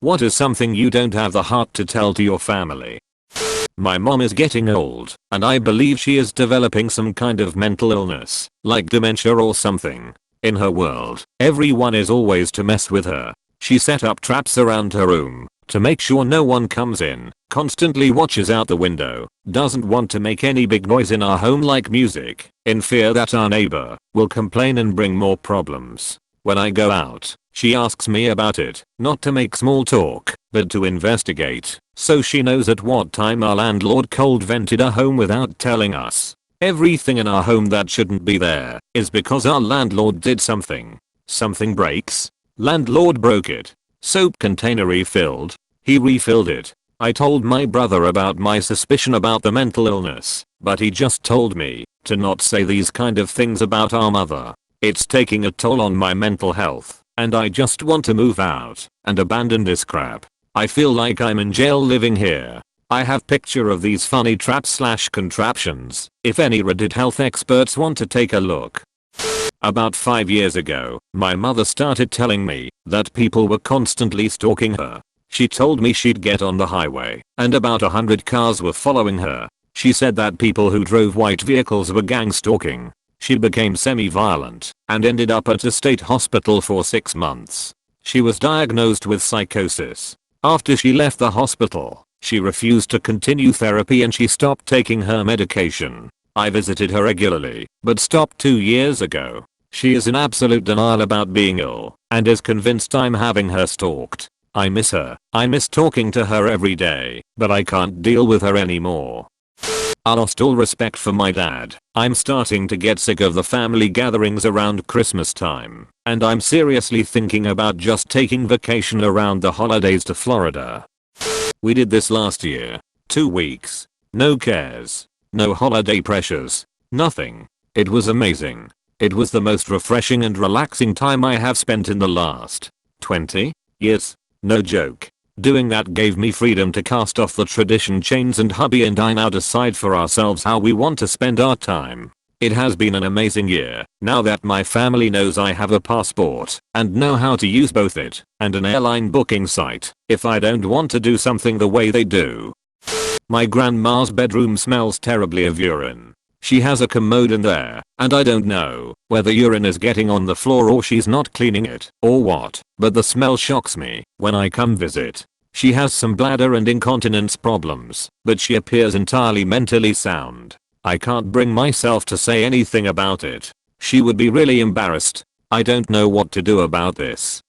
What is something you don't have the heart to tell to your family? My mom is getting old, and I believe she is developing some kind of mental illness, like dementia or something. In her world, everyone is always to mess with her. She set up traps around her room to make sure no one comes in, constantly watches out the window, doesn't want to make any big noise in our home like music, in fear that our neighbor will complain and bring more problems. When I go out, she asks me about it, not to make small talk, but to investigate, so she knows at what time our landlord cold vented our home without telling us. Everything in our home that shouldn't be there is because our landlord did something. Something breaks. Landlord broke it. Soap container refilled. He refilled it. I told my brother about my suspicion about the mental illness, but he just told me to not say these kind of things about our mother. It's taking a toll on my mental health, and I just want to move out and abandon this crap. I feel like I'm in jail living here. I have picture of these funny traps/contraptions if any Reddit health experts want to take a look. About 5 years ago, my mother started telling me that people were constantly stalking her. She told me she'd get on the highway and about 100 cars were following her. She said that people who drove white vehicles were gang stalking. She became semi-violent and ended up at a state hospital for 6 months. She was diagnosed with psychosis. After she left the hospital, she refused to continue therapy and she stopped taking her medication. I visited her regularly, but stopped 2 years ago. She is in absolute denial about being ill and is convinced I'm having her stalked. I miss her. I miss talking to her every day, but I can't deal with her anymore. I lost all respect for my dad. I'm starting to get sick of the family gatherings around Christmas time, and I'm seriously thinking about just taking vacation around the holidays to Florida. We did this last year. 2 weeks. No cares. No holiday pressures. Nothing. It was amazing. It was the most refreshing and relaxing time I have spent in the last 20 years. No joke. Doing that gave me freedom to cast off the tradition chains, and hubby and I now decide for ourselves how we want to spend our time. It has been an amazing year, now that my family knows I have a passport and know how to use both it and an airline booking site if I don't want to do something the way they do. My grandma's bedroom smells terribly of urine. She has a commode in there, and I don't know whether urine is getting on the floor or she's not cleaning it or what, but the smell shocks me when I come visit. She has some bladder and incontinence problems, but she appears entirely mentally sound. I can't bring myself to say anything about it. She would be really embarrassed. I don't know what to do about this.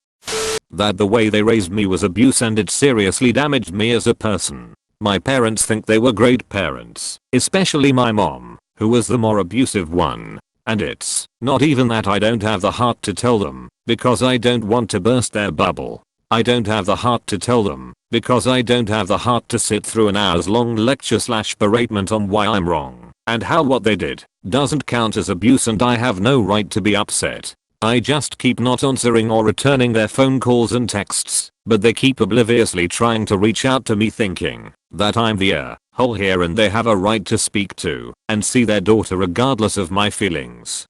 That the way they raised me was abuse and it seriously damaged me as a person. My parents think they were great parents, especially my mom, who was the more abusive one. And it's not even that I don't have the heart to tell them, because I don't want to burst their bubble. I don't have the heart to tell them, because I don't have the heart to sit through an hours long lecture/beratement on why I'm wrong, and how what they did doesn't count as abuse and I have no right to be upset. I just keep not answering or returning their phone calls and texts, but they keep obliviously trying to reach out to me thinking that I'm the whole here and they have a right to speak to and see their daughter regardless of my feelings.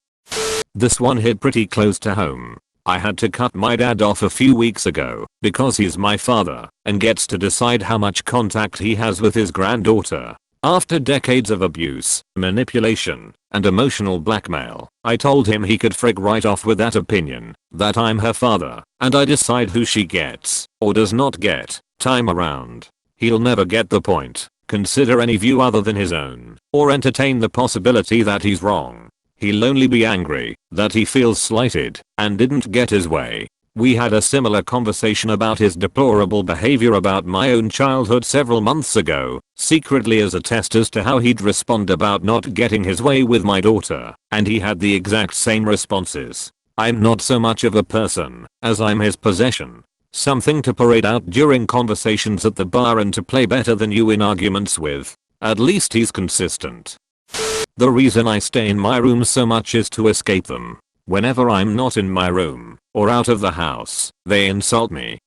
This one hit pretty close to home. I had to cut my dad off a few weeks ago because he's my father and gets to decide how much contact he has with his granddaughter. After decades of abuse, manipulation, and emotional blackmail, I told him he could frick right off with that opinion that I'm her father and I decide who she gets or does not get time around. He'll never get the point, consider any view other than his own, or entertain the possibility that he's wrong. He'll only be angry that he feels slighted and didn't get his way. We had a similar conversation about his deplorable behavior about my own childhood several months ago, secretly as a test as to how he'd respond about not getting his way with my daughter, and he had the exact same responses. I'm not so much of a person as I'm his possession. Something to parade out during conversations at the bar and to play better than you in arguments with. At least he's consistent. The reason I stay in my room so much is to escape them. Whenever I'm not in my room or out of the house, they insult me.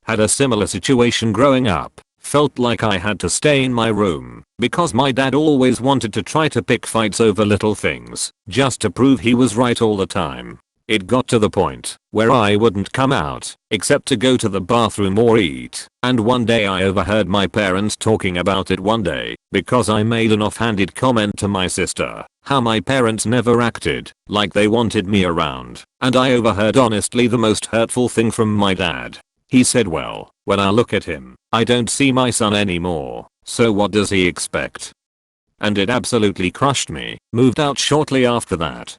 Had a similar situation growing up. Felt like I had to stay in my room because my dad always wanted to try to pick fights over little things just to prove he was right all the time. It got to the point where I wouldn't come out except to go to the bathroom or eat, and one day I overheard my parents talking about it one day because I made an offhanded comment to my sister how my parents never acted like they wanted me around, and I overheard honestly the most hurtful thing from my dad. He said, well, when I look at him, I don't see my son anymore, so what does he expect? And it absolutely crushed me. Moved out shortly after that.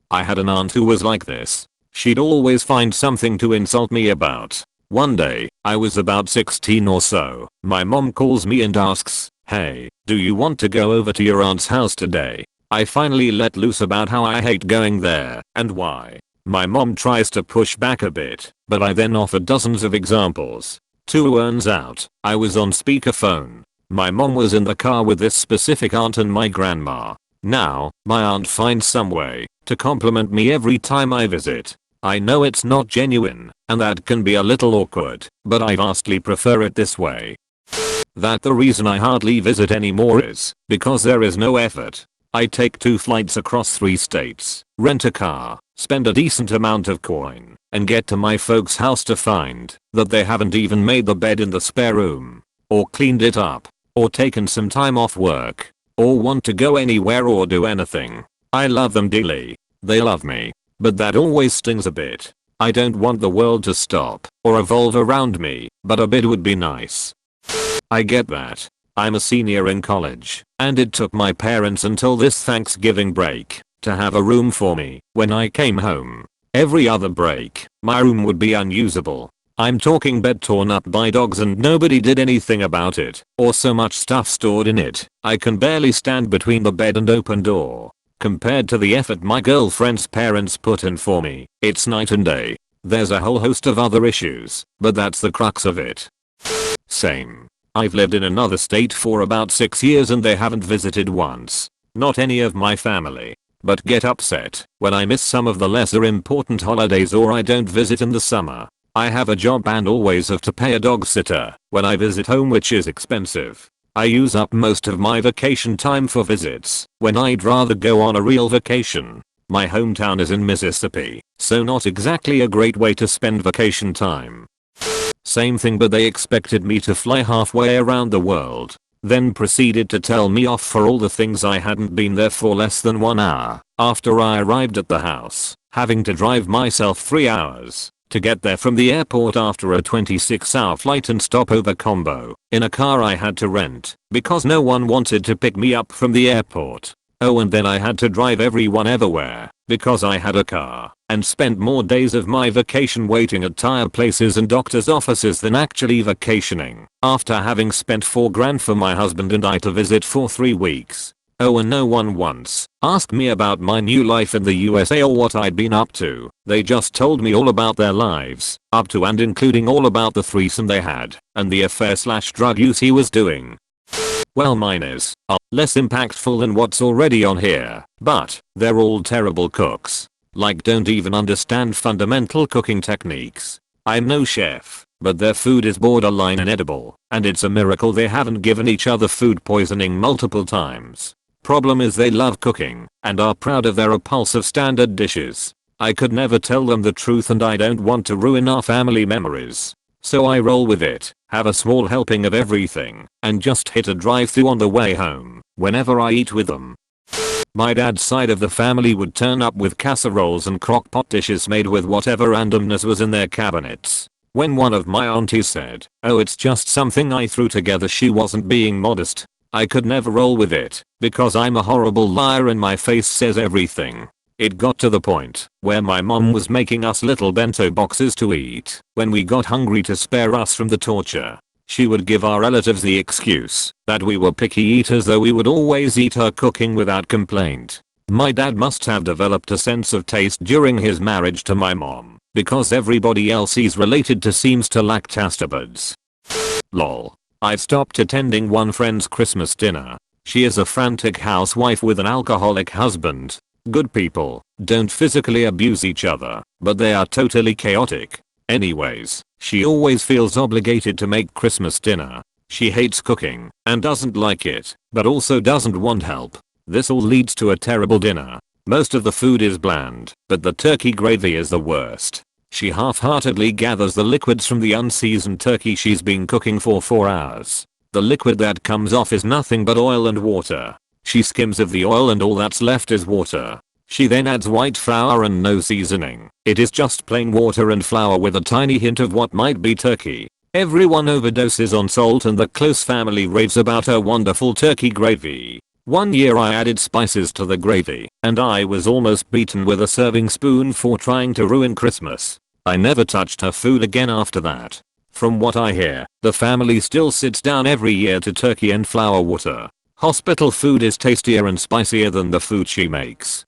I had an aunt who was like this. She'd always find something to insult me about. One day, I was about 16 or so, my mom calls me and asks, hey, do you want to go over to your aunt's house today? I finally let loose about how I hate going there and why. My mom tries to push back a bit, but I then offer dozens of examples. Turns out, I was on speakerphone. My mom was in the car with this specific aunt and my grandma. Now, my aunt finds some way to compliment me every time I visit. I know it's not genuine, and that can be a little awkward, but I vastly prefer it this way. That the reason I hardly visit anymore is because there is no effort. I take 2 flights across 3 states, rent a car, spend a decent amount of coin, and get to my folks' house to find that they haven't even made the bed in the spare room, or cleaned it up, or taken some time off work, or want to go anywhere or do anything. I love them dearly. They love me. But that always stings a bit. I don't want the world to stop or evolve around me, but a bit would be nice. I get that. I'm a senior in college, and it took my parents until this Thanksgiving break to have a room for me when I came home. Every other break, my room would be unusable. I'm talking bed torn up by dogs and nobody did anything about it, or so much stuff stored in it, I can barely stand between the bed and open door. Compared to the effort my girlfriend's parents put in for me, it's night and day. There's a whole host of other issues, but that's the crux of it. Same. I've lived in another state for about 6 years and they haven't visited once. Not any of my family. But get upset when I miss some of the lesser important holidays or I don't visit in the summer. I have a job and always have to pay a dog sitter when I visit home, which is expensive. I use up most of my vacation time for visits when I'd rather go on a real vacation. My hometown is in Mississippi, so not exactly a great way to spend vacation time. Same thing, but they expected me to fly halfway around the world, then proceeded to tell me off for all the things I hadn't been there for less than 1 hour after I arrived at the house, having to drive myself 3 hours to get there from the airport after a 26-hour flight and stopover combo in a car I had to rent because no one wanted to pick me up from the airport. Oh, and then I had to drive everyone everywhere because I had a car and spent more days of my vacation waiting at tire places and doctor's offices than actually vacationing after having spent $4 for my husband and I to visit for 3 weeks. Oh, and no one once asked me about my new life in the USA or what I'd been up to. They just told me all about their lives, up to and including all about the threesome they had and the affair/drug use he was doing. Well, mine is less impactful than what's already on here, but they're all terrible cooks. Like, don't even understand fundamental cooking techniques. I'm no chef, but their food is borderline inedible, and it's a miracle they haven't given each other food poisoning multiple times. Problem is they love cooking and are proud of their repulsive standard dishes. I could never tell them the truth and I don't want to ruin our family memories. So I roll with it, have a small helping of everything, and just hit a drive-thru on the way home whenever I eat with them. My dad's side of the family would turn up with casseroles and crock-pot dishes made with whatever randomness was in their cabinets. When one of my aunties said, "Oh, it's just something I threw together," she wasn't being modest. I could never roll with it because I'm a horrible liar and my face says everything. It got to the point where my mom was making us little bento boxes to eat when we got hungry to spare us from the torture. She would give our relatives the excuse that we were picky eaters, though we would always eat her cooking without complaint. My dad must have developed a sense of taste during his marriage to my mom because everybody else he's related to seems to lack taste buds. Lol. I've stopped attending one friend's Christmas dinner. She is a frantic housewife with an alcoholic husband. Good people don't physically abuse each other, but they are totally chaotic. Anyways, she always feels obligated to make Christmas dinner. She hates cooking and doesn't like it, but also doesn't want help. This all leads to a terrible dinner. Most of the food is bland, but the turkey gravy is the worst. She half-heartedly gathers the liquids from the unseasoned turkey she's been cooking for 4 hours. The liquid that comes off is nothing but oil and water. She skims of the oil and all that's left is water. She then adds white flour and no seasoning. It is just plain water and flour with a tiny hint of what might be turkey. Everyone overdoses on salt and the close family raves about her wonderful turkey gravy. One year I added spices to the gravy, and I was almost beaten with a serving spoon for trying to ruin Christmas. I never touched her food again after that. From what I hear, the family still sits down every year to turkey and flour water. Hospital food is tastier and spicier than the food she makes.